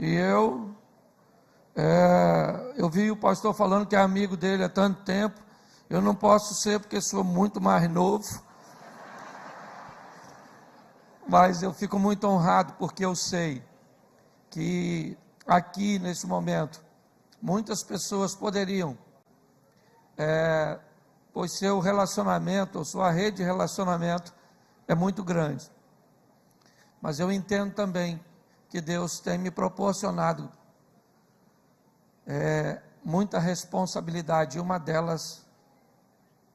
E eu vi o pastor falando que é amigo dele há tanto tempo. Eu não posso ser porque sou muito mais novo. Mas eu fico muito honrado porque eu sei que aqui nesse momento muitas pessoas poderiam, pois seu relacionamento, ou sua rede de relacionamento é muito grande. Mas eu entendo também que Deus tem me proporcionado muita responsabilidade, e uma delas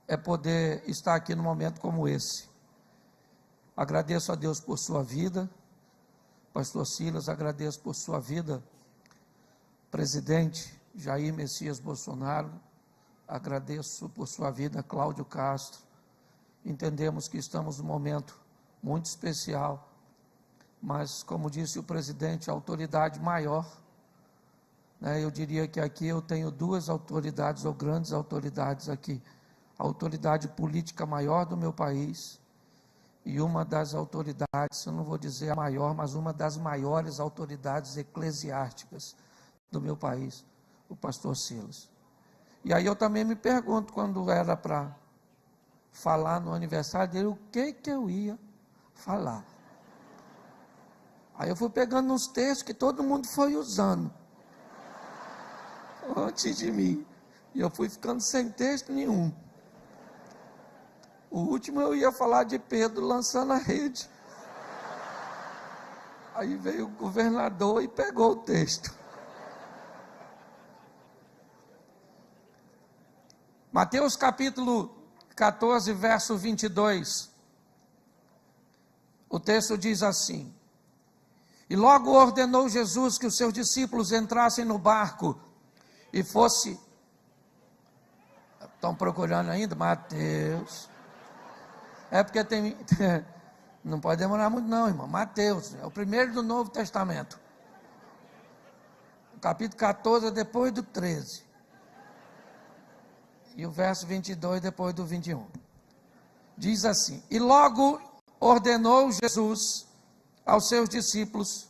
é poder estar aqui num momento como esse. Agradeço a Deus por sua vida, pastor Silas, agradeço por sua vida, presidente Jair Messias Bolsonaro, agradeço por sua vida, Cláudio Castro. Entendemos que estamos num momento muito especial, mas como disse o presidente, a autoridade maior, eu diria que aqui eu tenho duas autoridades, ou grandes autoridades aqui, a autoridade política maior do meu país, e uma das autoridades, eu não vou dizer a maior, mas uma das maiores autoridades eclesiásticas do meu país, o pastor Silas. E aí eu também me pergunto, quando era para falar no aniversário dele, o que eu ia falar. Aí eu fui pegando uns textos que todo mundo foi usando antes de mim, e eu fui ficando sem texto nenhum. O último eu ia falar de Pedro lançando a rede. Aí veio o governador e pegou o texto. Mateus capítulo 14, verso 22. O texto diz assim: E logo ordenou Jesus que os seus discípulos entrassem no barco e fosse... Estão procurando ainda? Mateus. É porque tem... Não pode demorar muito não, irmão. Mateus, é o primeiro do Novo Testamento. O capítulo 14 é depois do 13. E o verso 22 depois do 21. Diz assim: E logo ordenou Jesus aos seus discípulos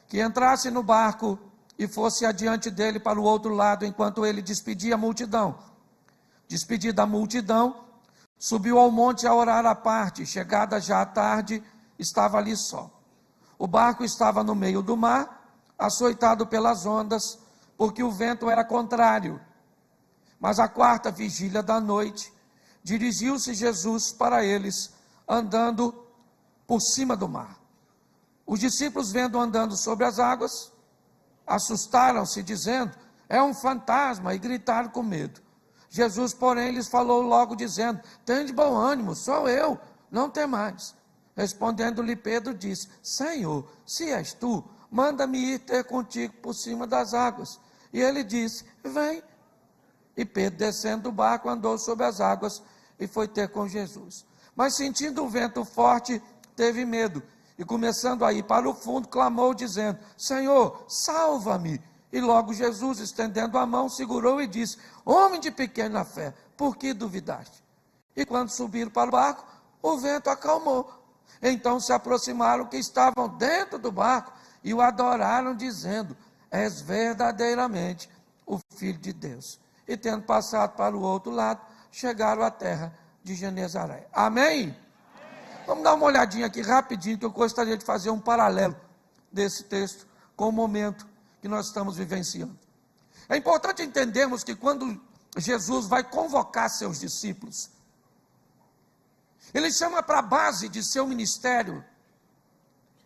que entrassem no barco e fosse adiante dele para o outro lado, enquanto ele despedia a multidão. Despedida a multidão, subiu ao monte a orar à parte. Chegada já à tarde, estava ali só. O barco estava no meio do mar, açoitado pelas ondas, porque o vento era contrário. Mas à quarta vigília da noite, dirigiu-se Jesus para eles, andando por cima do mar. Os discípulos, vendo andando sobre as águas, assustaram-se, dizendo: é um fantasma, e gritaram com medo. Jesus, porém, lhes falou logo, dizendo: tende bom ânimo, sou eu, não temais. Respondendo-lhe Pedro, disse: Senhor, se és tu, manda-me ir ter contigo por cima das águas. E ele disse: vem. E Pedro, descendo do barco, andou sobre as águas e foi ter com Jesus. Mas sentindo o vento forte, teve medo, e começando a ir para o fundo, clamou, dizendo: Senhor, salva-me. E logo Jesus, estendendo a mão, segurou e disse: homem de pequena fé, por que duvidaste? E quando subiram para o barco, o vento acalmou. Então se aproximaram que estavam dentro do barco e o adoraram, dizendo: és verdadeiramente o Filho de Deus. E tendo passado para o outro lado, chegaram à terra de Genezaré. Amém? Vamos dar uma olhadinha aqui rapidinho, que eu gostaria de fazer um paralelo desse texto com o momento que nós estamos vivenciando. É importante entendermos que quando Jesus vai convocar seus discípulos, ele chama para a base de seu ministério,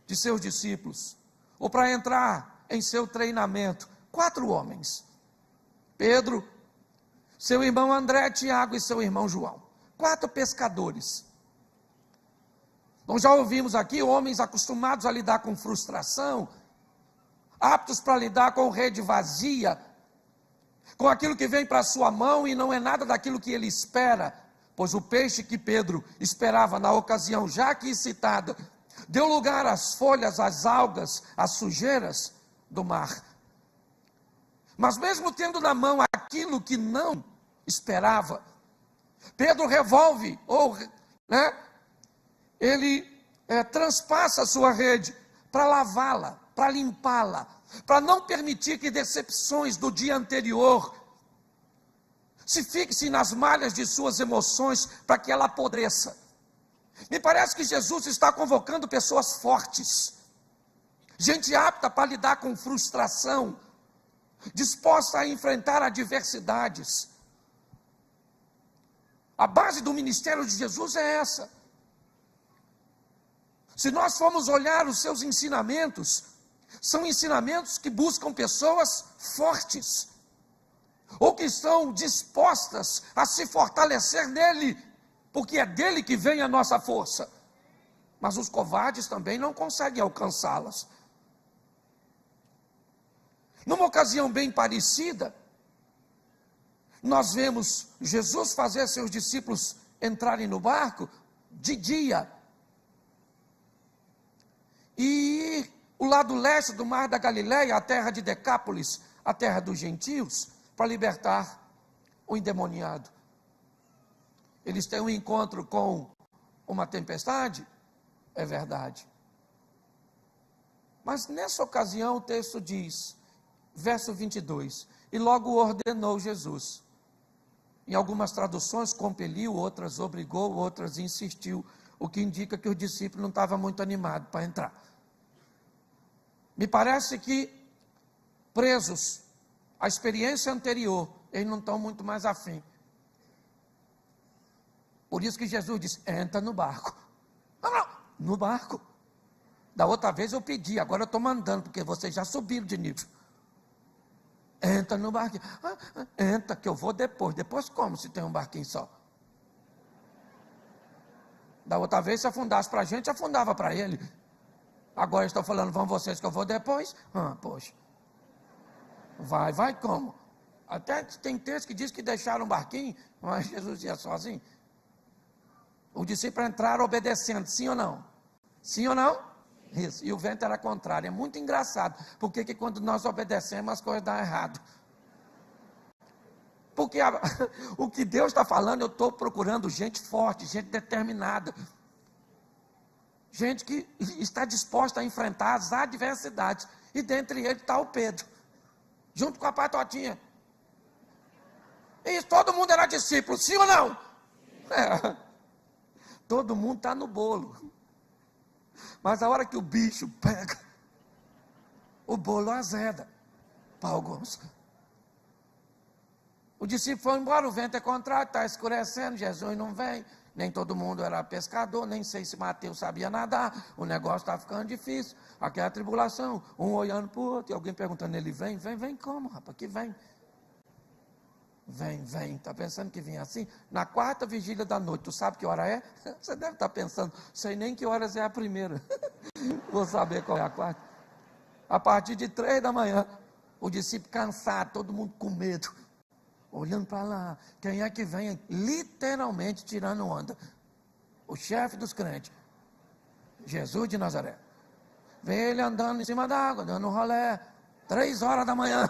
de seus discípulos, ou para entrar em seu treinamento, 4 homens: Pedro, seu irmão André, Tiago e seu irmão João. 4 pescadores. Nós já ouvimos aqui homens acostumados a lidar com frustração, aptos para lidar com rede vazia, com aquilo que vem para a sua mão e não é nada daquilo que ele espera, pois o peixe que Pedro esperava na ocasião já aqui citada, deu lugar às folhas, às algas, às sujeiras do mar. Mas mesmo tendo na mão aquilo que não esperava, Pedro revolve, ele transpassa a sua rede para lavá-la, para limpá-la, para não permitir que decepções do dia anterior se fixem nas malhas de suas emoções, para que ela apodreça. Me parece que Jesus está convocando pessoas fortes, gente apta para lidar com frustração, disposta a enfrentar adversidades. A base do ministério de Jesus é essa. Se nós formos olhar os seus ensinamentos, são ensinamentos que buscam pessoas fortes, ou que estão dispostas a se fortalecer nele, porque é dele que vem a nossa força. Mas os covardes também não conseguem alcançá-las. Numa ocasião bem parecida, nós vemos Jesus fazer seus discípulos entrarem no barco de dia. E o lado leste do mar da Galileia, a terra de Decápolis, a terra dos gentios, para libertar o endemoniado. Eles têm um encontro com uma tempestade, é verdade. Mas nessa ocasião o texto diz, verso 22, e logo ordenou Jesus. Em algumas traduções compeliu, outras obrigou, outras insistiu, o que indica que o discípulo não estava muito animado para entrar. Me parece que, presos à experiência anterior, eles não estão muito mais afim. Por isso que Jesus disse, entra no barco. Não, no barco. Da outra vez eu pedi, agora eu estou mandando, porque vocês já subiram de nível. Entra no barquinho. Entra, que eu vou depois. Depois como, se tem um barquinho só? Da outra vez, se afundasse para a gente, afundava para ele. Agora estou falando, vão vocês que eu vou depois? Poxa. Vai como? Até tem texto que diz que deixaram um barquinho, mas Jesus ia sozinho. Os discípulos entraram obedecendo, sim ou não? Sim ou não? Isso, e o vento era contrário. É muito engraçado, porque que quando nós obedecemos as coisas dão errado. Porque o que Deus está falando, eu estou procurando gente forte, gente determinada, gente que está disposta a enfrentar as adversidades, e dentre eles está o Pedro, junto com a patotinha. E todo mundo era discípulo, sim ou não? Todo mundo está no bolo. Mas a hora que o bicho pega, o bolo azeda para alguns. O discípulo foi embora, o vento é contrário, está escurecendo, Jesus não vem. Nem todo mundo era pescador, nem sei se Mateus sabia nadar, o negócio está ficando difícil. Aqui é a tribulação, um olhando para o outro, e alguém perguntando, ele vem como, rapaz, que vem? Vem, está pensando que vinha assim? Na quarta vigília da noite, tu sabe que hora é? Você deve estar pensando, sei nem que horas é a primeira, vou saber qual é a quarta. A partir de 3 da manhã, o discípulo cansado, todo mundo com medo, olhando para lá, quem é que vem literalmente tirando onda? O chefe dos crentes, Jesus de Nazaré. Vem ele andando em cima da água, dando um rolé, 3 horas da manhã.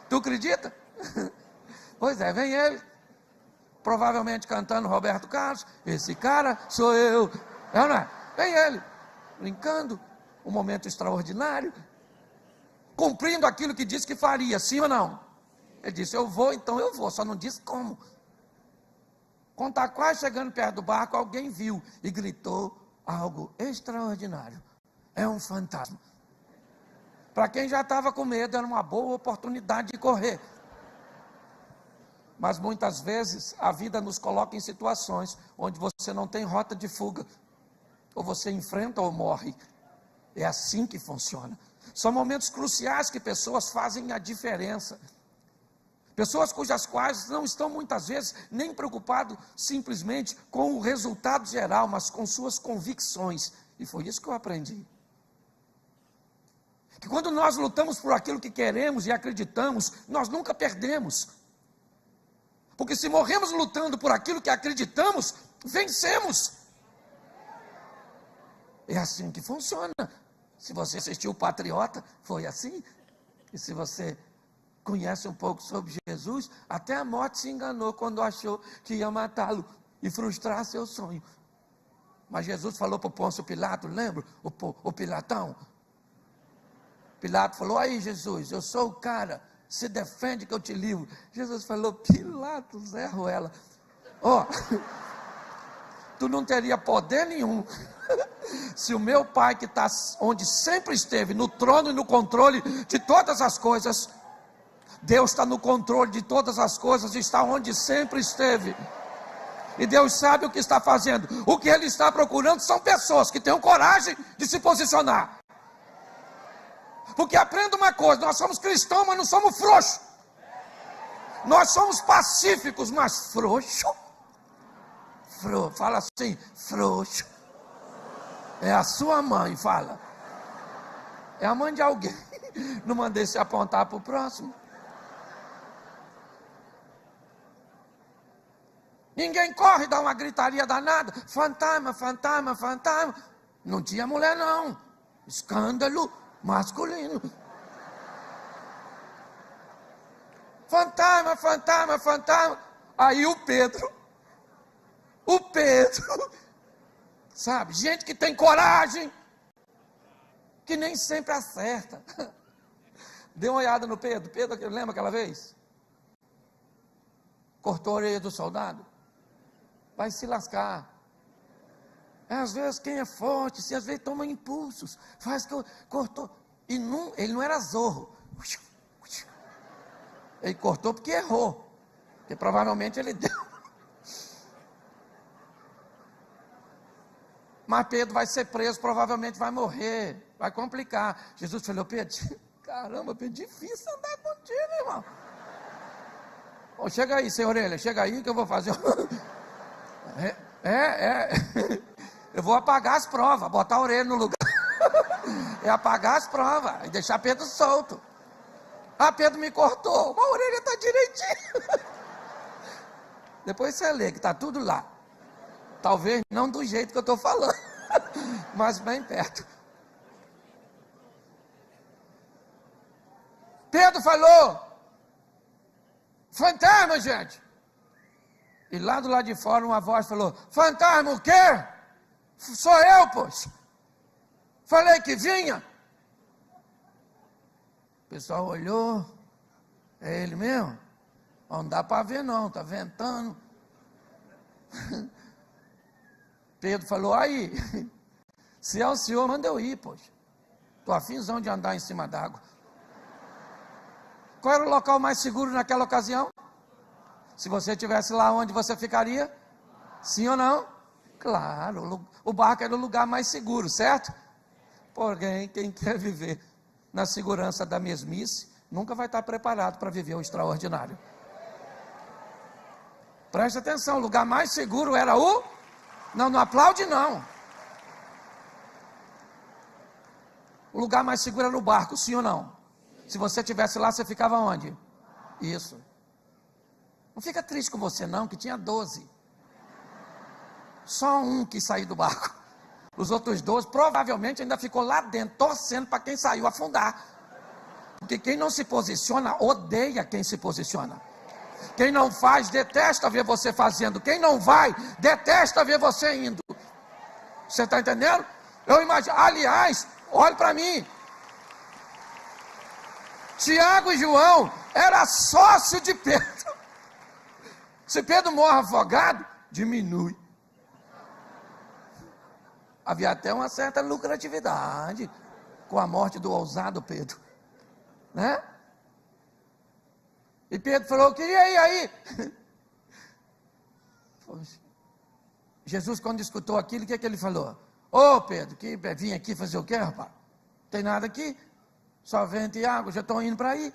Tu acredita? Pois é, vem ele, provavelmente cantando Roberto Carlos, esse cara sou eu, é ou não é? Vem ele, brincando, um momento extraordinário, cumprindo aquilo que disse que faria, sim ou não? Ele disse, eu vou, então eu vou, só não disse como. Quando está quase chegando perto do barco, alguém viu e gritou algo extraordinário, é um fantasma. Para quem já estava com medo, era uma boa oportunidade de correr. Mas muitas vezes a vida nos coloca em situações onde você não tem rota de fuga. Ou você enfrenta ou morre. É assim que funciona. São momentos cruciais que pessoas fazem a diferença. Pessoas cujas quais não estão muitas vezes nem preocupados simplesmente com o resultado geral, mas com suas convicções. E foi isso que eu aprendi. Que quando nós lutamos por aquilo que queremos e acreditamos, nós nunca perdemos. Porque se morremos lutando por aquilo que acreditamos, vencemos. É assim que funciona. Se você assistiu o Patriota, foi assim. E se você conhece um pouco sobre Jesus, até a morte se enganou quando achou que ia matá-lo e frustrar seu sonho. Mas Jesus falou para o Pôncio Pilato, lembra? O Pilatão. Pilatos falou: aí Jesus, eu sou o cara, se defende que eu te livro. Jesus falou: Pilatos, Zé Ruela, ó, tu não teria poder nenhum se o meu Pai, que está onde sempre esteve, no trono e no controle de todas as coisas, Deus está no controle de todas as coisas, está onde sempre esteve, e Deus sabe o que está fazendo. O que Ele está procurando são pessoas que tenham coragem de se posicionar. Porque aprenda uma coisa: nós somos cristãos, mas não somos frouxos. Nós somos pacíficos, mas frouxos. Fala assim, frouxo. É a sua mãe, fala. É a mãe de alguém. Não mandei se apontar para o próximo. Ninguém corre, dá uma gritaria danada. Fantasma, fantasma, fantasma. Não tinha mulher não. Escândalo masculino. Fantasma, fantasma, fantasma. Aí o Pedro, sabe, gente que tem coragem, que nem sempre acerta. Dê uma olhada no Pedro. Pedro, lembra aquela vez? Cortou a orelha do soldado. Vai se lascar. Às vezes quem é forte, às vezes toma impulsos, faz que cortou. E não, ele não era zorro. Ele cortou porque errou. Porque provavelmente ele deu. Mas Pedro vai ser preso, provavelmente vai morrer, vai complicar. Jesus falou: Pedro, caramba, Pedro, difícil andar contigo, irmão. Oh, chega aí, sem orelha, chega aí que eu vou fazer. Eu vou apagar as provas, botar a orelha no lugar. É apagar as provas e deixar Pedro solto. Ah, Pedro me cortou, mas a orelha está direitinho. Depois você lê que está tudo lá. Talvez não do jeito que eu estou falando, mas bem perto. Pedro falou: fantasma, gente. E lá do lado de fora uma voz falou: fantasma o quê? Sou eu, pois. Falei que vinha. O pessoal olhou: é ele mesmo? Não dá para ver não, está ventando. Pedro falou: aí, se é o senhor, manda eu ir, pois. Estou afinzão de andar em cima d'água. Qual era o local mais seguro naquela ocasião? Se você estivesse lá, onde você ficaria? Sim ou não? Claro, o barco era o lugar mais seguro, certo? Porém, quem quer viver na segurança da mesmice, nunca vai estar preparado para viver o extraordinário. Preste atenção, o lugar mais seguro era o... Não aplaude não. O lugar mais seguro era o barco, sim ou não? Se você estivesse lá, você ficava onde? Isso. Não fica triste com você não, que tinha 12. Só um que saiu do barco. Os outros 12 provavelmente ainda ficou lá dentro, torcendo para quem saiu afundar. Porque quem não se posiciona, odeia quem se posiciona. Quem não faz, detesta ver você fazendo. Quem não vai, detesta ver você indo. Você está entendendo? Eu imagino, aliás, olhe para mim. Tiago e João era sócio de Pedro. Se Pedro morre afogado, diminui. Havia até uma certa lucratividade com a morte do ousado Pedro, né? E Pedro falou: queria ir aí. Poxa. Jesus, quando escutou aquilo, o que ele falou? Ô Pedro, que vim aqui fazer o quê, rapaz? Não tem nada aqui, só vento e água, já estou indo para aí.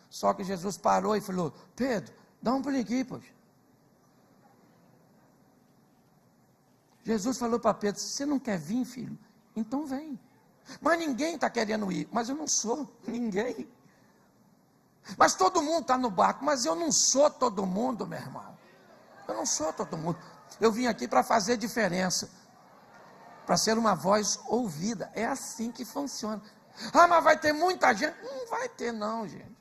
Só que Jesus parou e falou: Pedro, dá um pulinho aqui, poxa. Jesus falou para Pedro: você não quer vir, filho? Então vem. Mas ninguém está querendo ir. Mas eu não sou ninguém. Mas todo mundo está no barco. Mas eu não sou todo mundo, meu irmão. Eu não sou todo mundo. Eu vim aqui para fazer diferença. Para ser uma voz ouvida. É assim que funciona. Ah, mas vai ter muita gente. Não vai ter não, gente.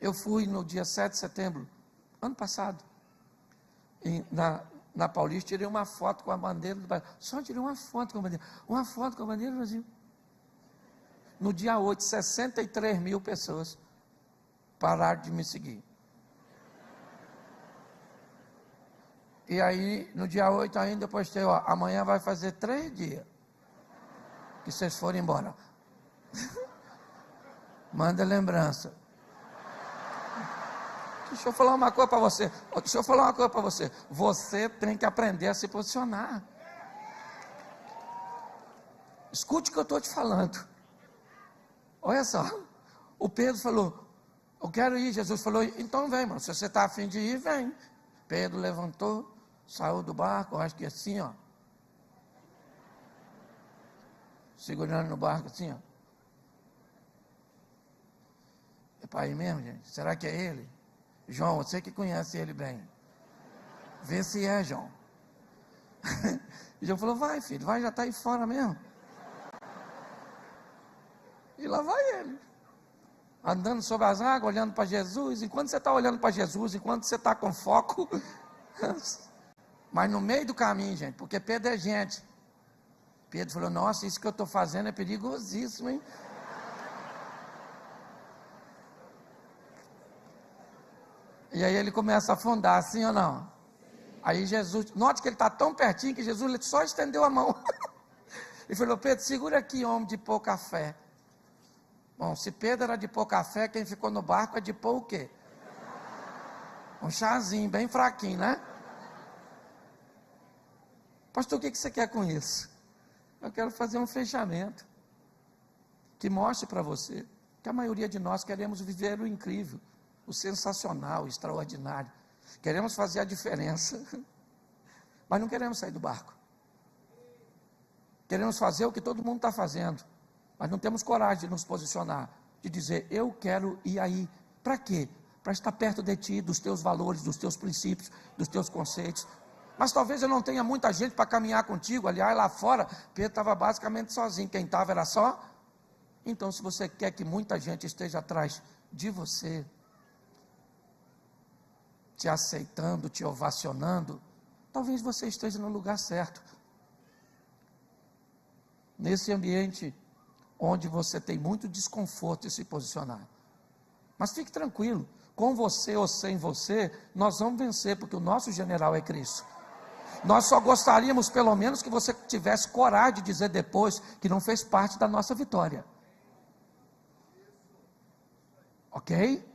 Eu fui no dia 7 de setembro, ano passado. Na Paulista, tirei uma foto com a bandeira do Brasil. Só tirei uma foto com a bandeira. Uma foto com a bandeira do Brasil. No dia 8, 63 mil pessoas pararam de me seguir. E aí, no dia 8 ainda, eu postei, ó, amanhã vai fazer 3 dias que vocês foram embora. Manda lembrança. Deixa eu falar uma coisa para você. Você tem que aprender a se posicionar. Escute o que eu estou te falando. Olha só. O Pedro falou, eu quero ir. Jesus falou, então vem, mano. Se você está a fim de ir, vem. Pedro levantou, saiu do barco, acho que assim, ó. Segurando no barco assim, ó. É para ir mesmo, gente? Será que é ele? João, você que conhece ele bem. Vê se é, João. E João falou, vai filho, vai, já está aí fora mesmo. E lá vai ele. Andando sobre as águas, olhando para Jesus. Enquanto você está olhando para Jesus, enquanto você está com foco. Mas no meio do caminho, gente, porque Pedro é gente. Pedro falou, nossa, isso que eu estou fazendo é perigosíssimo, hein? E aí ele começa a afundar, sim ou não? Aí Jesus, note que ele está tão pertinho que Jesus só estendeu a mão. E falou, Pedro, segura aqui, homem de pouca fé. Bom, se Pedro era de pouca fé, quem ficou no barco é de pôr o quê? Um chazinho, bem fraquinho, né? Pastor, o que você quer com isso? Eu quero fazer um fechamento que mostre para você que a maioria de nós queremos viver o incrível, o sensacional, o extraordinário. Queremos fazer a diferença, mas não queremos sair do barco. Queremos fazer o que todo mundo está fazendo, mas não temos coragem de nos posicionar, de dizer, eu quero ir aí. Para quê? Para estar perto de ti, dos teus valores, dos teus princípios, dos teus conceitos. Mas talvez eu não tenha muita gente para caminhar contigo. Aliás, lá fora, Pedro estava basicamente sozinho. Quem estava era só. Então, se você quer que muita gente esteja atrás de você, te aceitando, te ovacionando, talvez você esteja no lugar certo. Nesse ambiente onde você tem muito desconforto em se posicionar. Mas fique tranquilo, com você ou sem você, nós vamos vencer, porque o nosso general é Cristo. Nós só gostaríamos, pelo menos, que você tivesse coragem de dizer depois que não fez parte da nossa vitória. Ok?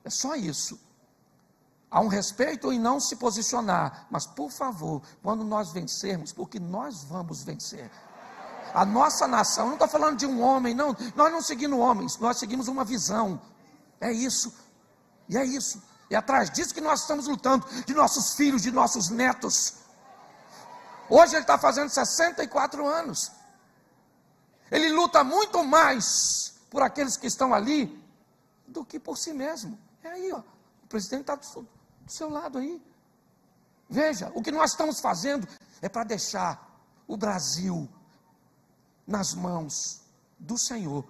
É só isso. Há um respeito em não se posicionar, mas por favor, quando nós vencermos, porque nós vamos vencer. A nossa nação, não estou falando de um homem, não, nós não seguimos homens, nós seguimos uma visão. É isso, e é isso. E atrás disso que nós estamos lutando, de nossos filhos, de nossos netos. Hoje ele está fazendo 64 anos. Ele luta muito mais por aqueles que estão ali do que por si mesmo. É aí, ó. O presidente está do seu lado aí. Veja, o que nós estamos fazendo é para deixar o Brasil nas mãos do Senhor.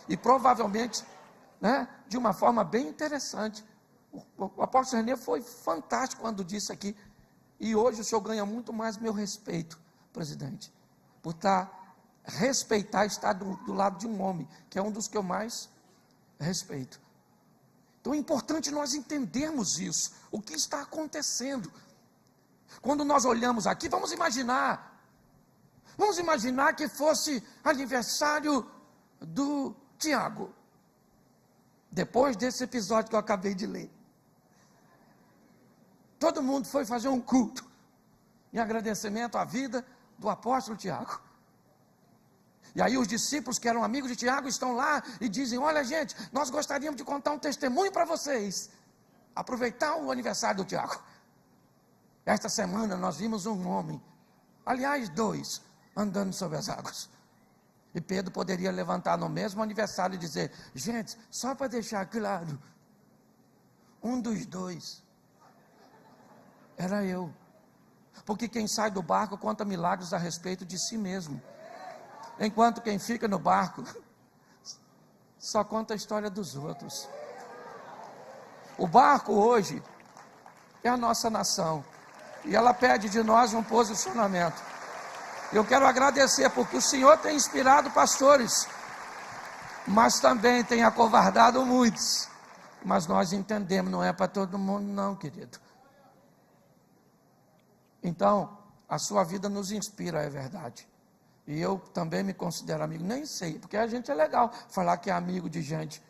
E provavelmente, né, de uma forma bem interessante. O apóstolo René foi fantástico quando disse aqui. E hoje o senhor ganha muito mais meu respeito, presidente, por respeitar estar do lado de um homem, que é um dos que eu mais respeito. Então é importante nós entendermos isso, o que está acontecendo. Quando nós olhamos aqui, vamos imaginar que fosse aniversário do Tiago, depois desse episódio que eu acabei de ler. Todo mundo foi fazer um culto em agradecimento à vida do apóstolo Tiago. E aí os discípulos que eram amigos de Tiago estão lá e dizem, olha gente, nós gostaríamos de contar um testemunho para vocês. Aproveitar o aniversário do Tiago. Esta semana nós vimos um homem, aliás 2, andando sobre as águas. E Pedro poderia levantar no mesmo aniversário e dizer, gente, só para deixar claro, um dos 2 era eu. Porque quem sai do barco conta milagres a respeito de si mesmo. Enquanto quem fica no barco só conta a história dos outros. O barco hoje é a nossa nação. E ela pede de nós um posicionamento. Eu quero agradecer porque o Senhor tem inspirado pastores mas também tem acovardado muitos. Mas nós entendemos, não é para todo mundo não, querido. Então, a sua vida nos inspira, é verdade. E eu também me considero amigo, nem sei, porque a gente é legal falar que é amigo de gente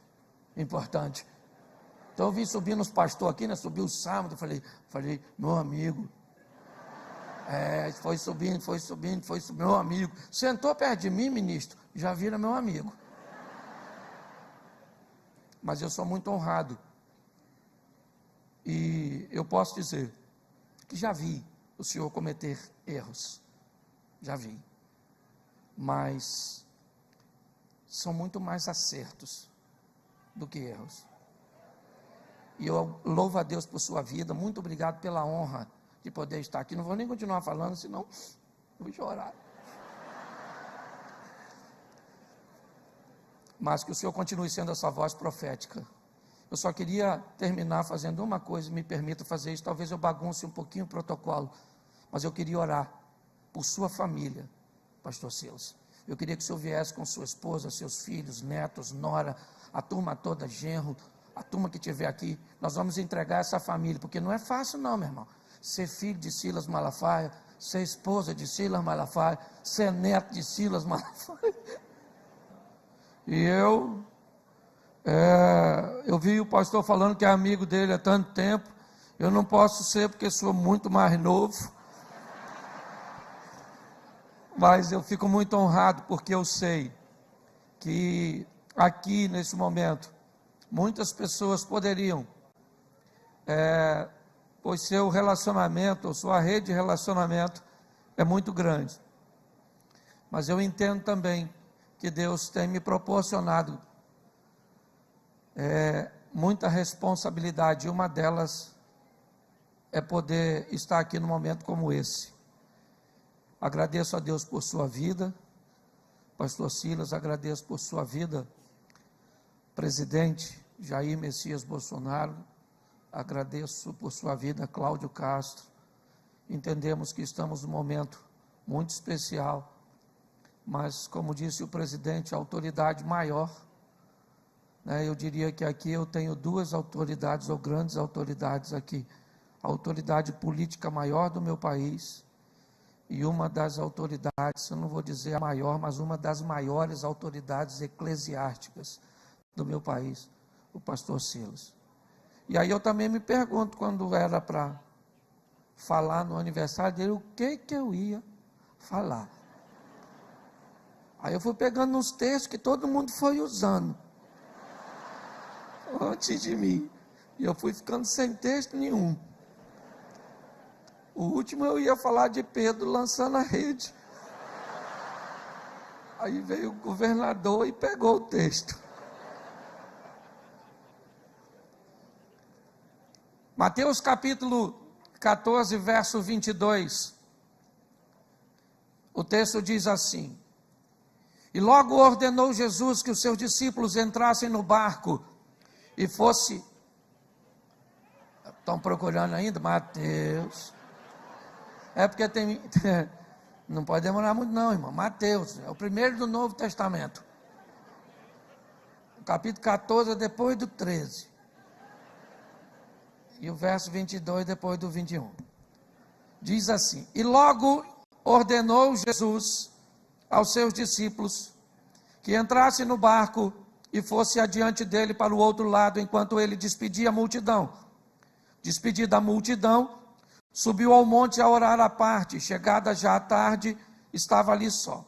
importante. Então eu vim subindo os pastores aqui, né? Subi o sábado, falei, meu amigo. Foi subindo, meu amigo. Sentou perto de mim, ministro, já vira meu amigo. Mas eu sou muito honrado. E eu posso dizer que já vi o senhor cometer erros. Já vi. Mas são muito mais acertos do que erros. E eu louvo a Deus por sua vida, muito obrigado pela honra de poder estar aqui. Não vou nem continuar falando, senão vou chorar. Mas que o Senhor continue sendo essa voz profética. Eu só queria terminar fazendo uma coisa, me permita fazer isso, talvez eu bagunce um pouquinho o protocolo, mas eu queria orar por sua família, pastor Silas. Eu queria que o senhor viesse com sua esposa, seus filhos, netos, nora, a turma toda, genro, a turma que estiver aqui. Nós vamos entregar essa família, porque não é fácil não, meu irmão. Ser filho de Silas Malafaia, ser esposa de Silas Malafaia, ser neto de Silas Malafaia. E eu vi o pastor falando que é amigo dele há tanto tempo. Eu não posso ser porque sou muito mais novo. Mas eu fico muito honrado porque eu sei que aqui nesse momento muitas pessoas poderiam, pois seu relacionamento, ou sua rede de relacionamento é muito grande. Mas eu entendo também que Deus tem me proporcionado muita responsabilidade, e uma delas é poder estar aqui num momento como esse. Agradeço a Deus por sua vida, pastor Silas, agradeço por sua vida, presidente Jair Messias Bolsonaro, agradeço por sua vida, Cláudio Castro. Entendemos que estamos num momento muito especial, mas como disse o presidente, a autoridade maior, eu diria que aqui eu tenho duas autoridades, ou grandes autoridades aqui, a autoridade política maior do meu país, e uma das autoridades, eu não vou dizer a maior, mas uma das maiores autoridades eclesiásticas do meu país, o pastor Silas. E aí eu também me pergunto, quando era para falar no aniversário dele, o que eu ia falar. Aí eu fui pegando uns textos que todo mundo foi usando antes de mim, e eu fui ficando sem texto nenhum. O último eu ia falar de Pedro lançando a rede. Aí veio o governador e pegou o texto. Mateus capítulo 14, verso 22. O texto diz assim: E logo ordenou Jesus que os seus discípulos entrassem no barco e fosse... Estão procurando ainda? Mateus... É porque tem... Não pode demorar muito não, irmão. Mateus, é o primeiro do Novo Testamento. O capítulo 14 é depois do 13. E o verso 22 depois do 21. Diz assim: E logo ordenou Jesus aos seus discípulos que entrasse no barco e fosse adiante dele para o outro lado, enquanto ele despedia a multidão. Despedida a multidão, subiu ao monte a orar à parte. Chegada já a tarde, estava ali só.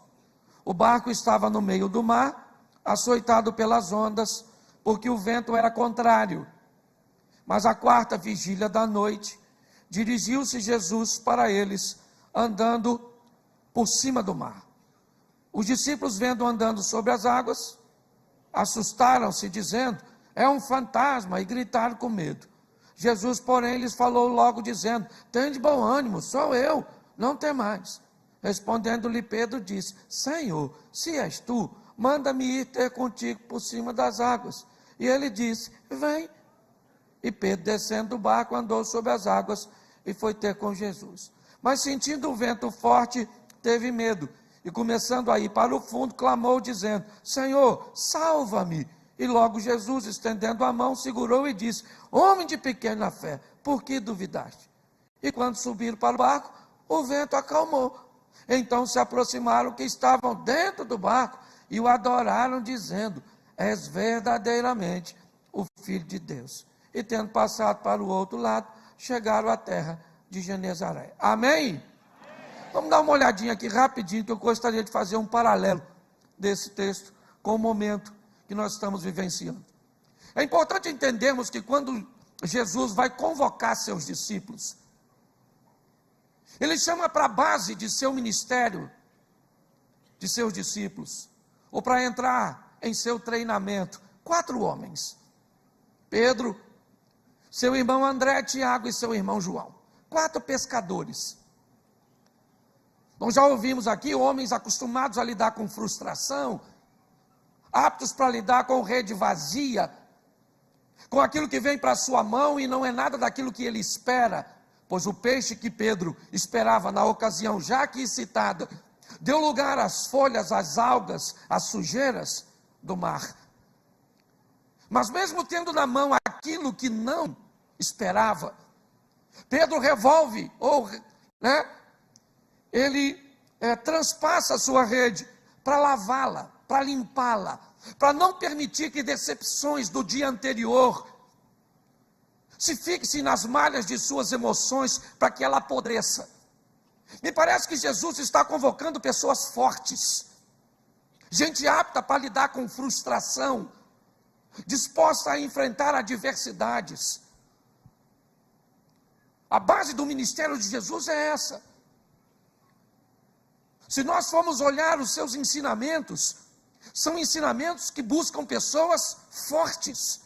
O barco estava no meio do mar, açoitado pelas ondas, porque o vento era contrário. Mas à quarta vigília da noite, dirigiu-se Jesus para eles, andando por cima do mar. Os discípulos, vendo andando sobre as águas, assustaram-se, dizendo: é um fantasma, e gritaram com medo. Jesus, porém, lhes falou logo, dizendo: tende bom ânimo, sou eu, não temais. Respondendo-lhe Pedro, disse: Senhor, se és tu, manda-me ir ter contigo por cima das águas. E ele disse: vem. E Pedro, descendo do barco, andou sobre as águas e foi ter com Jesus. Mas sentindo o vento forte, teve medo, e começando a ir para o fundo, clamou dizendo: Senhor, salva-me. E logo Jesus, estendendo a mão, segurou e disse: Homem de pequena fé, por que duvidaste? E quando subiram para o barco, o vento acalmou. Então se aproximaram que estavam dentro do barco e o adoraram, dizendo: És verdadeiramente o Filho de Deus. E tendo passado para o outro lado, chegaram à terra de Genezaré. Amém? Vamos dar uma olhadinha aqui rapidinho, que eu gostaria de fazer um paralelo desse texto com o momento que nós estamos vivenciando. É importante entendermos que quando Jesus vai convocar seus discípulos, ele chama para a base de seu ministério, de seus discípulos, ou para entrar em seu treinamento, 4 homens: Pedro, seu irmão André, Tiago e seu irmão João. 4 pescadores. Nós já ouvimos aqui homens acostumados a lidar com frustração, aptos para lidar com rede vazia, com aquilo que vem para a sua mão e não é nada daquilo que ele espera, pois o peixe que Pedro esperava na ocasião já aqui citada, deu lugar às folhas, às algas, às sujeiras do mar. Mas mesmo tendo na mão aquilo que não esperava, Pedro revolve, ele transpassa a sua rede para lavá-la, para limpá-la, para não permitir que decepções do dia anterior se fixem nas malhas de suas emoções, para que ela apodreça. Me parece que Jesus está convocando pessoas fortes, gente apta para lidar com frustração, disposta a enfrentar adversidades. A base do ministério de Jesus é essa. Se nós formos olhar os seus ensinamentos, são ensinamentos que buscam pessoas fortes,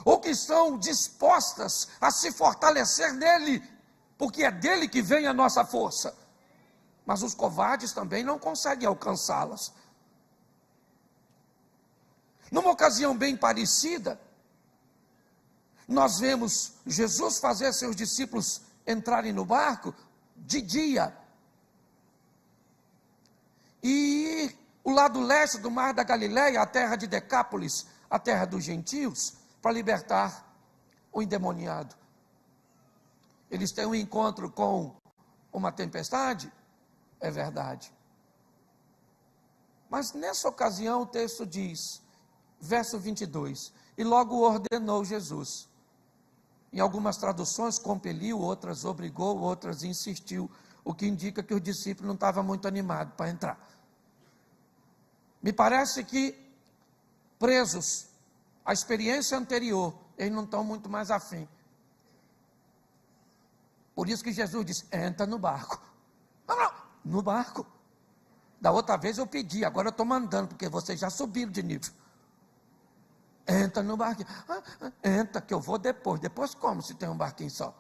ou que estão dispostas a se fortalecer nele, porque é dele que vem a nossa força. Mas os covardes também não conseguem alcançá-las. Numa ocasião bem parecida, nós vemos Jesus fazer seus discípulos entrarem no barco de dia, e o lado leste do mar da Galileia, a terra de Decápolis, a terra dos gentios, para libertar o endemoniado. Eles têm um encontro com uma tempestade, é verdade. Mas nessa ocasião o texto diz, verso 22, e logo ordenou Jesus. Em algumas traduções compeliu, outras obrigou, outras insistiu, o que indica que o discípulo não estava muito animado para entrar. Me parece que, presos à experiência anterior, eles não estão muito mais afim. Por isso que Jesus disse: entra no barco. Não, no barco. Da outra vez eu pedi, agora eu estou mandando, porque vocês já subiram de nível. Entra no barquinho. Entra, que eu vou depois. Depois como, se tem um barquinho só?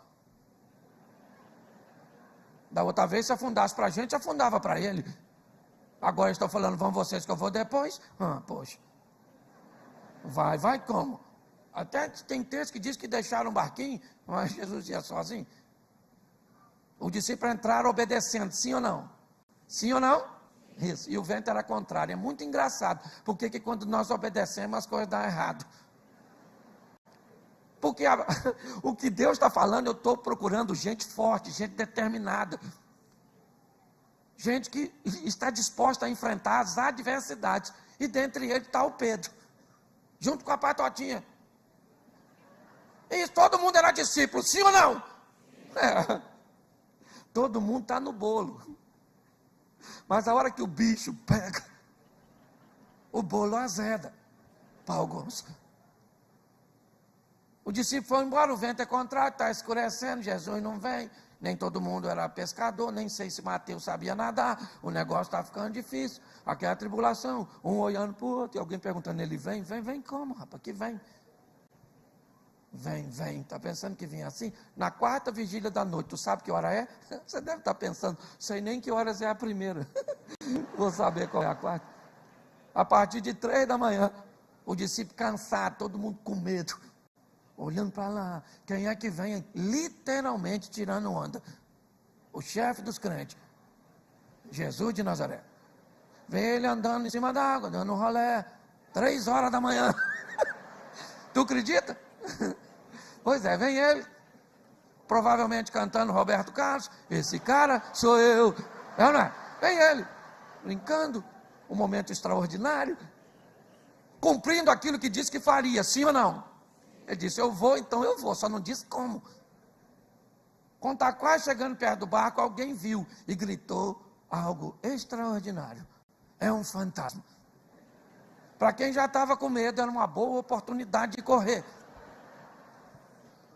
Da outra vez, se afundasse para a gente, afundava para ele. Agora estou falando, vão vocês que eu vou depois? Poxa. Vai como? Até tem texto que diz que deixaram um barquinho, mas Jesus ia sozinho. O discípulo entraram obedecendo, sim ou não? Sim ou não? Isso, e o vento era contrário. É muito engraçado, porque quando nós obedecemos, as coisas dão errado. Porque o que Deus está falando, eu estou procurando gente forte, gente determinada. Gente que está disposta a enfrentar as adversidades. E dentre eles está o Pedro, junto com a patotinha. E todo mundo era discípulo, sim ou não? Todo mundo está no bolo. Mas a hora que o bicho pega, o bolo azeda para alguns. O discípulo foi embora, o vento é contrário, está escurecendo, Jesus não vem. Nem todo mundo era pescador, nem sei se Mateus sabia nadar, o negócio está ficando difícil, aquela tribulação, um olhando para o outro, e alguém perguntando, ele vem como, rapaz, que vem? Vem, está pensando que vem assim? Na 4ª vigília da noite, tu sabe que hora é? Você deve estar pensando, sei nem que horas é a primeira, vou saber qual é a 4ª. A partir de 3 da manhã, o discípulo cansado, todo mundo com medo, olhando para lá, quem é que vem literalmente tirando onda? O chefe dos crentes, Jesus de Nazaré. vem ele andando em cima da água, dando um rolé, 3 horas da manhã. Tu acredita? Pois é, vem ele, provavelmente cantando Roberto Carlos, esse cara sou eu. É ou não é? Vem ele, brincando, um momento extraordinário, cumprindo aquilo que disse que faria, sim ou não? Ele disse, eu vou, então eu vou, só não disse como. Quando está quase chegando perto do barco, alguém viu e gritou algo extraordinário. É um fantasma. Para quem já estava com medo, era uma boa oportunidade de correr.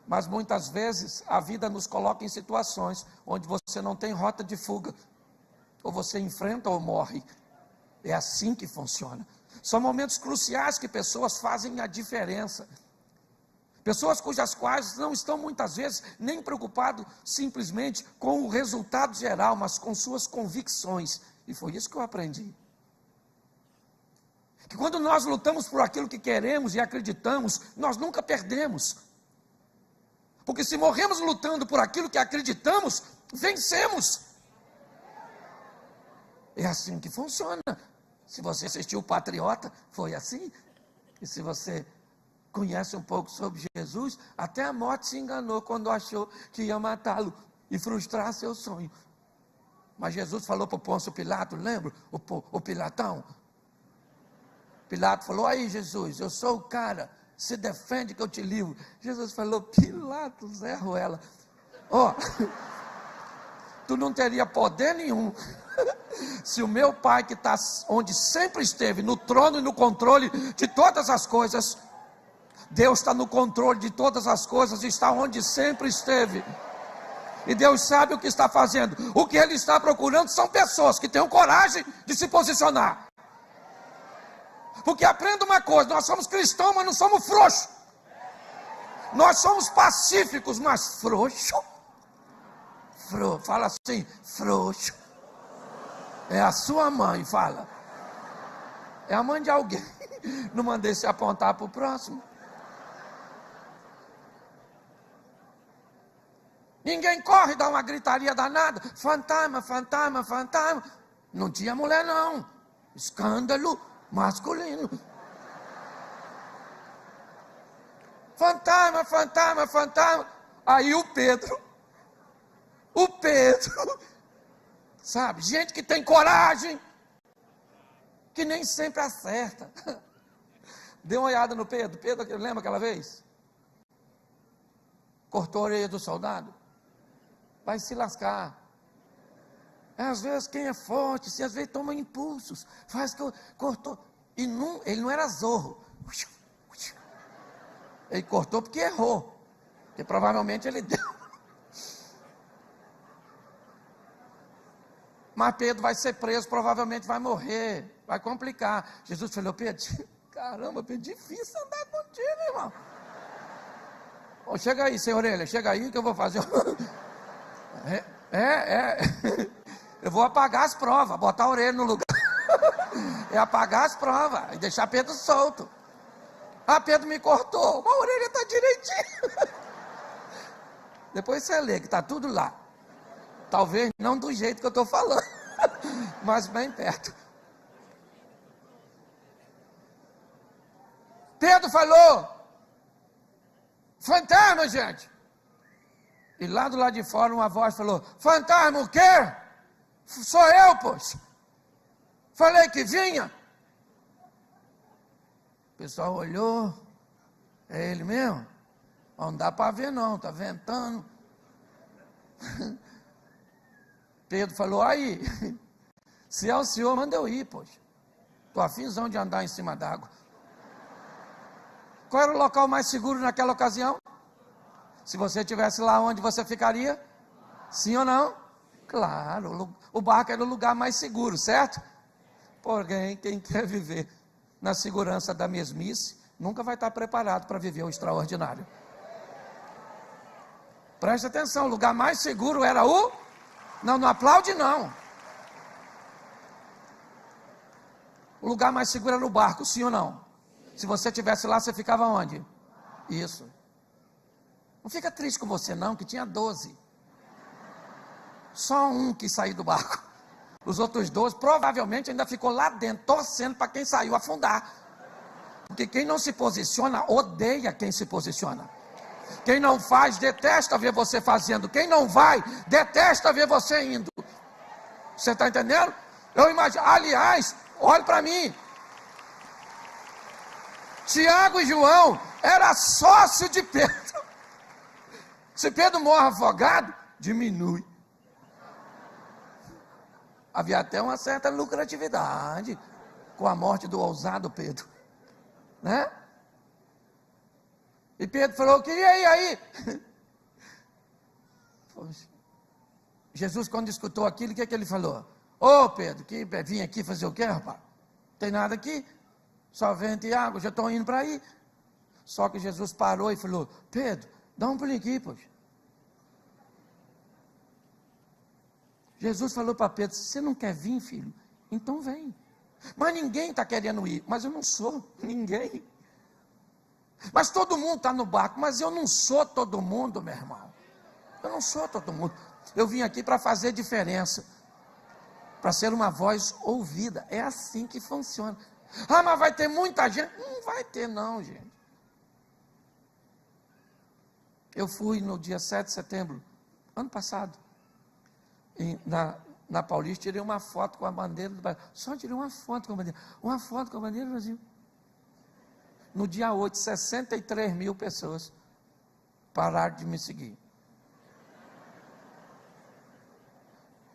Mas muitas vezes a vida nos coloca em situações onde você não tem rota de fuga. Ou você enfrenta ou morre. É assim que funciona. São momentos cruciais que pessoas fazem a diferença. Pessoas cujas quais não estão muitas vezes nem preocupados simplesmente com o resultado geral, mas com suas convicções. E foi isso que eu aprendi. Que quando nós lutamos por aquilo que queremos e acreditamos, nós nunca perdemos. Porque se morremos lutando por aquilo que acreditamos, vencemos. É assim que funciona. Se você assistiu o Patriota, foi assim. E se você conhece um pouco sobre Jesus, até a morte se enganou quando achou que ia matá-lo e frustrar seu sonho. Mas Jesus falou para o Pôncio Pilato, lembra? O Pilatão. Pilato falou, aí Jesus, eu sou o cara, se defende que eu te livro. Jesus falou, Pilato, Zé Ruela, tu não teria poder nenhum, se o meu Pai que está onde sempre esteve, no trono e no controle de todas as coisas, Deus está no controle de todas as coisas, está onde sempre esteve, e Deus sabe o que está fazendo. O que Ele está procurando são pessoas que tenham coragem de se posicionar. Porque aprenda uma coisa, nós somos cristãos, mas não somos frouxos. Nós somos pacíficos, mas frouxo. Fala assim, frouxo. É a sua mãe, fala. É a mãe de alguém. Não mandei se apontar para o próximo. Ninguém corre, dá uma gritaria danada. Fantasma, fantasma, fantasma. Não tinha mulher não. Escândalo masculino. Fantasma, fantasma, fantasma. Aí o Pedro, sabe, gente que tem coragem, que nem sempre acerta. Dê uma olhada no Pedro. Pedro, lembra aquela vez? Cortou a orelha do soldado. Vai se lascar. Às vezes quem é forte, às vezes toma impulsos, faz que cortou, e não, ele não era zorro, ele cortou porque errou, porque provavelmente ele deu, mas Pedro vai ser preso, provavelmente vai morrer, vai complicar. Jesus falou, Pedro, caramba, Pedro, difícil andar contigo, irmão. Chega aí, sem orelha, chega aí que eu vou fazer. Eu vou apagar as provas, botar a orelha no lugar. É apagar as provas e deixar Pedro solto. Ah, Pedro me cortou, mas a orelha está direitinho. Depois você lê que está tudo lá. Talvez não do jeito que eu estou falando, mas bem perto. Pedro falou, fantasma, gente. E lá do lado de fora uma voz falou, fantasma o quê? Sou eu, poxa. Falei que vinha. O pessoal olhou, é ele mesmo? Não dá para ver não, está ventando. Pedro falou, aí, se é o senhor, manda eu ir, poxa. Estou afinzão de andar em cima d'água. Qual era o local mais seguro naquela ocasião? Se você estivesse lá, onde você ficaria? Sim ou não? Claro, o barco era o lugar mais seguro, certo? Porém, quem quer viver na segurança da mesmice, nunca vai estar preparado para viver o extraordinário. Preste atenção, o lugar mais seguro era o... Não aplaude não. O lugar mais seguro era no barco, sim ou não? Se você estivesse lá, você ficava onde? Isso. Não fica triste com você não, que tinha 12. Só um que saiu do barco. Os outros 12 provavelmente ainda ficou lá dentro, torcendo para quem saiu afundar. Porque quem não se posiciona, odeia quem se posiciona. Quem não faz, detesta ver você fazendo. Quem não vai, detesta ver você indo. Você está entendendo? Eu imagino, aliás, olhe para mim. Tiago e João era sócio de Pedro. Se Pedro morre afogado, diminui. Havia até uma certa lucratividade com a morte do ousado Pedro, né? E Pedro falou, queria ir aí. Poxa. Jesus, quando escutou aquilo, o que é que ele falou? Ô Pedro, que vim aqui fazer o quê, rapaz? Não tem nada aqui, só vento e água, já estou indo para aí. Só que Jesus parou e falou, Pedro, dá um pulinho aqui, poxa. Jesus falou para Pedro, você não quer vir, filho? Então vem. Mas ninguém está querendo ir, mas eu não sou ninguém. Mas todo mundo está no barco, mas eu não sou todo mundo, meu irmão. Eu não sou todo mundo. Eu vim aqui para fazer diferença, para ser uma voz ouvida. É assim que funciona. Ah, mas vai ter muita gente? Não vai ter não, gente. Eu fui no dia 7 de setembro, ano passado, na Paulista, tirei uma foto com a bandeira do Brasil. Só tirei uma foto com a bandeira. Uma foto com a bandeira do Brasil. No dia 8, 63 mil pessoas pararam de me seguir.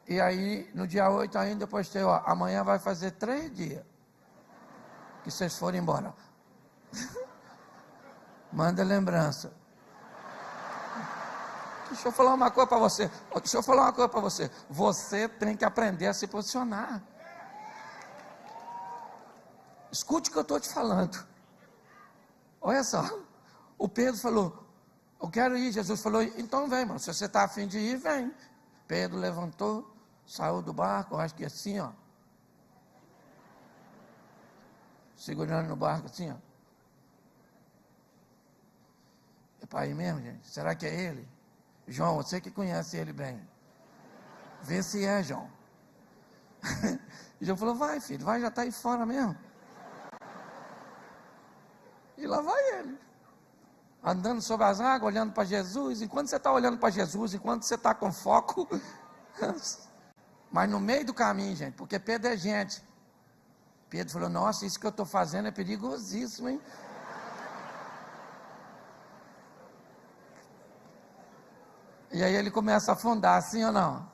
E aí, no dia 8 ainda, eu postei, ó, amanhã vai fazer 3 dias que vocês foram embora. Manda lembrança. Deixa eu falar uma coisa para você. Deixa eu falar uma coisa para você. Você tem que aprender a se posicionar. Escute o que eu estou te falando. Olha só. O Pedro falou, eu quero ir. Jesus falou, então vem, mano. Se você está afim de ir, vem. Pedro levantou, saiu do barco, acho que assim, ó. Segurando no barco assim, ó. É para ir mesmo, gente? Será que é ele? João, você que conhece ele bem. Vê se é, João. E João falou, vai filho, vai, já está aí fora mesmo. E lá vai ele. Andando sobre as águas, olhando para Jesus. Enquanto você está olhando para Jesus, enquanto você está com foco. Mas no meio do caminho, gente, porque Pedro é gente. Pedro falou, nossa, isso que eu estou fazendo é perigosíssimo, hein? E aí ele começa a afundar, sim ou não?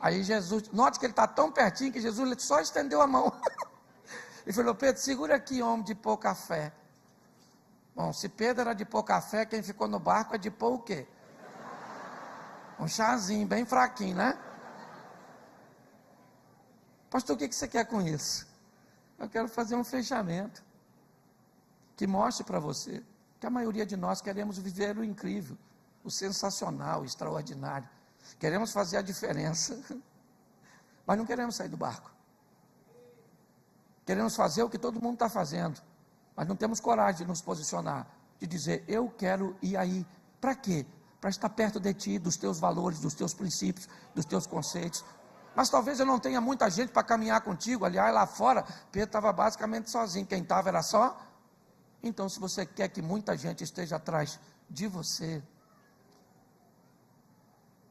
Aí Jesus, note que ele está tão pertinho que Jesus só estendeu a mão. Ele falou, Pedro, segura aqui, homem de pouca fé. Bom, se Pedro era de pouca fé, quem ficou no barco é de pôr o quê? Um chazinho bem fraquinho, né? Pastor, o que você quer com isso? Eu quero fazer um fechamento que mostre para você que a maioria de nós queremos viver o incrível, o sensacional, o extraordinário. Queremos fazer a diferença, mas não queremos sair do barco. Queremos fazer o que todo mundo está fazendo, mas não temos coragem de nos posicionar, de dizer, eu quero ir aí. Para quê? Para estar perto de ti, dos teus valores, dos teus princípios, dos teus conceitos. Mas talvez eu não tenha muita gente para caminhar contigo. Aliás, lá fora, Pedro estava basicamente sozinho. Quem estava era só. Então, se você quer que muita gente esteja atrás de você,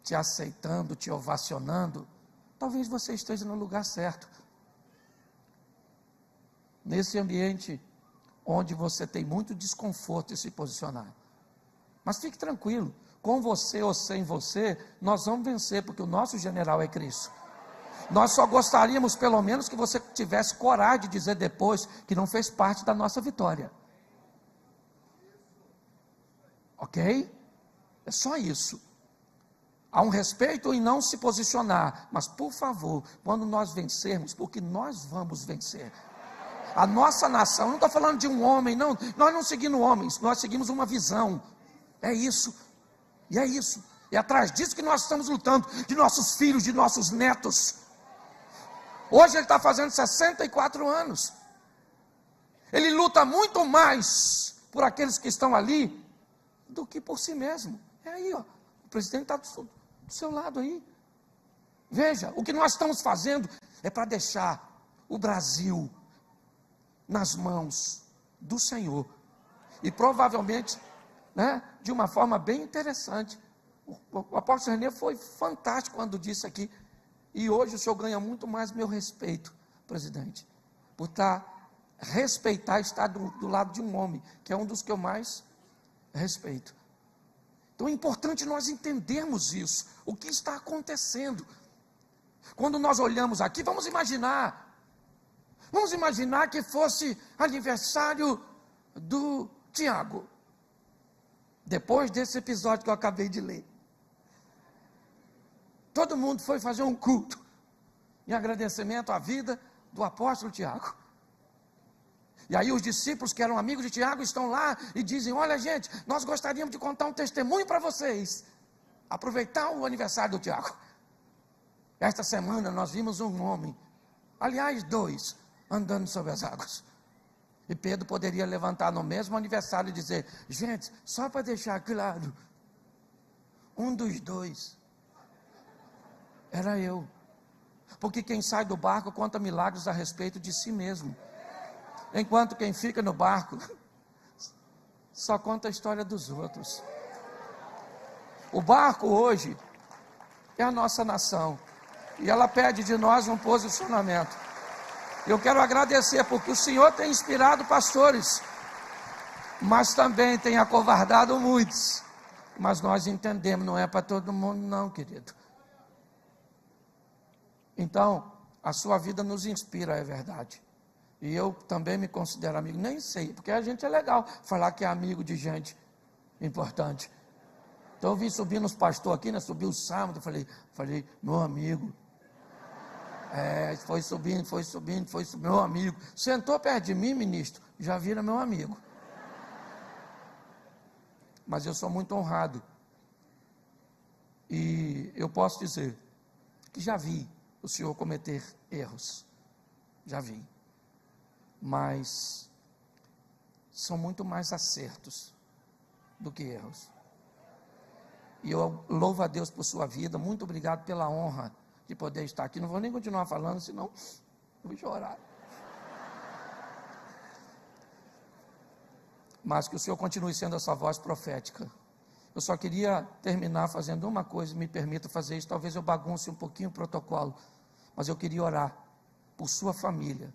te aceitando, te ovacionando, talvez você esteja no lugar certo. Nesse ambiente onde você tem muito desconforto de se posicionar. Mas fique tranquilo, com você ou sem você, nós vamos vencer, porque o nosso general é Cristo. Nós só gostaríamos, pelo menos, que você tivesse coragem de dizer depois que não fez parte da nossa vitória. Ok? É só isso. Há um respeito em não se posicionar, mas por favor, quando nós vencermos, porque nós vamos vencer. A nossa nação, não estou falando de um homem, não, nós não seguimos homens, nós seguimos uma visão. É isso, e é isso. É atrás disso que nós estamos lutando, de nossos filhos, de nossos netos. Hoje ele está fazendo 64 anos. Ele luta muito mais por aqueles que estão ali do que por si mesmo. É aí, ó. O presidente está do seu lado aí. Veja, o que nós estamos fazendo é para deixar o Brasil nas mãos do Senhor. E provavelmente, né, de uma forma bem interessante. O apóstolo René foi fantástico quando disse aqui, e hoje o senhor ganha muito mais meu respeito, presidente, por respeitar estar do lado de um homem, que é um dos que eu mais respeito. Então é importante nós entendermos isso, o que está acontecendo. Quando nós olhamos aqui, vamos imaginar que fosse aniversário do Tiago, depois desse episódio que eu acabei de ler. Todo mundo foi fazer um culto em agradecimento à vida do apóstolo Tiago. E aí os discípulos que eram amigos de Tiago estão lá e dizem: olha gente, nós gostaríamos de contar um testemunho para vocês, aproveitar o aniversário do Tiago. Esta semana nós vimos um homem, aliás 2, andando sobre as águas. E Pedro poderia levantar no mesmo aniversário e dizer: gente, só para deixar claro, um dos 2 era eu. Porque quem sai do barco conta milagres a respeito de si mesmo, enquanto quem fica no barco só conta a história dos outros. O barco hoje é a nossa nação, e ela pede de nós um posicionamento. Eu quero agradecer porque o Senhor tem inspirado pastores, mas também tem acovardado muitos. Mas nós entendemos, não é para todo mundo não, querido. Então, a sua vida nos inspira, é verdade. E eu também me considero amigo, nem sei, porque a gente é legal falar que é amigo de gente importante. Então eu vim subindo os pastores aqui, né? Subi o sábado, falei, meu amigo. Foi subindo, meu amigo. Sentou perto de mim, ministro, já vira meu amigo. Mas eu sou muito honrado. E eu posso dizer que já vi o senhor cometer erros. Já vi. Mas são muito mais acertos do que erros. E eu louvo a Deus por sua vida. Muito obrigado pela honra de poder estar aqui. Não vou nem continuar falando, senão eu vou chorar. Mas que o Senhor continue sendo essa voz profética. Eu só queria terminar fazendo uma coisa, me permita fazer isso, talvez eu bagunce um pouquinho o protocolo, mas eu queria orar por sua família,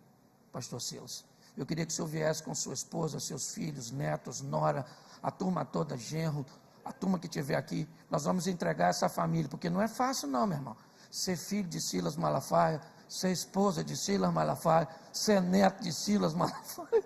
pastor Silas. Eu queria que o senhor viesse com sua esposa, seus filhos, netos, nora, a turma toda, genro, a turma que estiver aqui. Nós vamos entregar essa família, porque não é fácil não, meu irmão. Ser filho de Silas Malafaia, ser esposa de Silas Malafaia, ser neto de Silas Malafaia.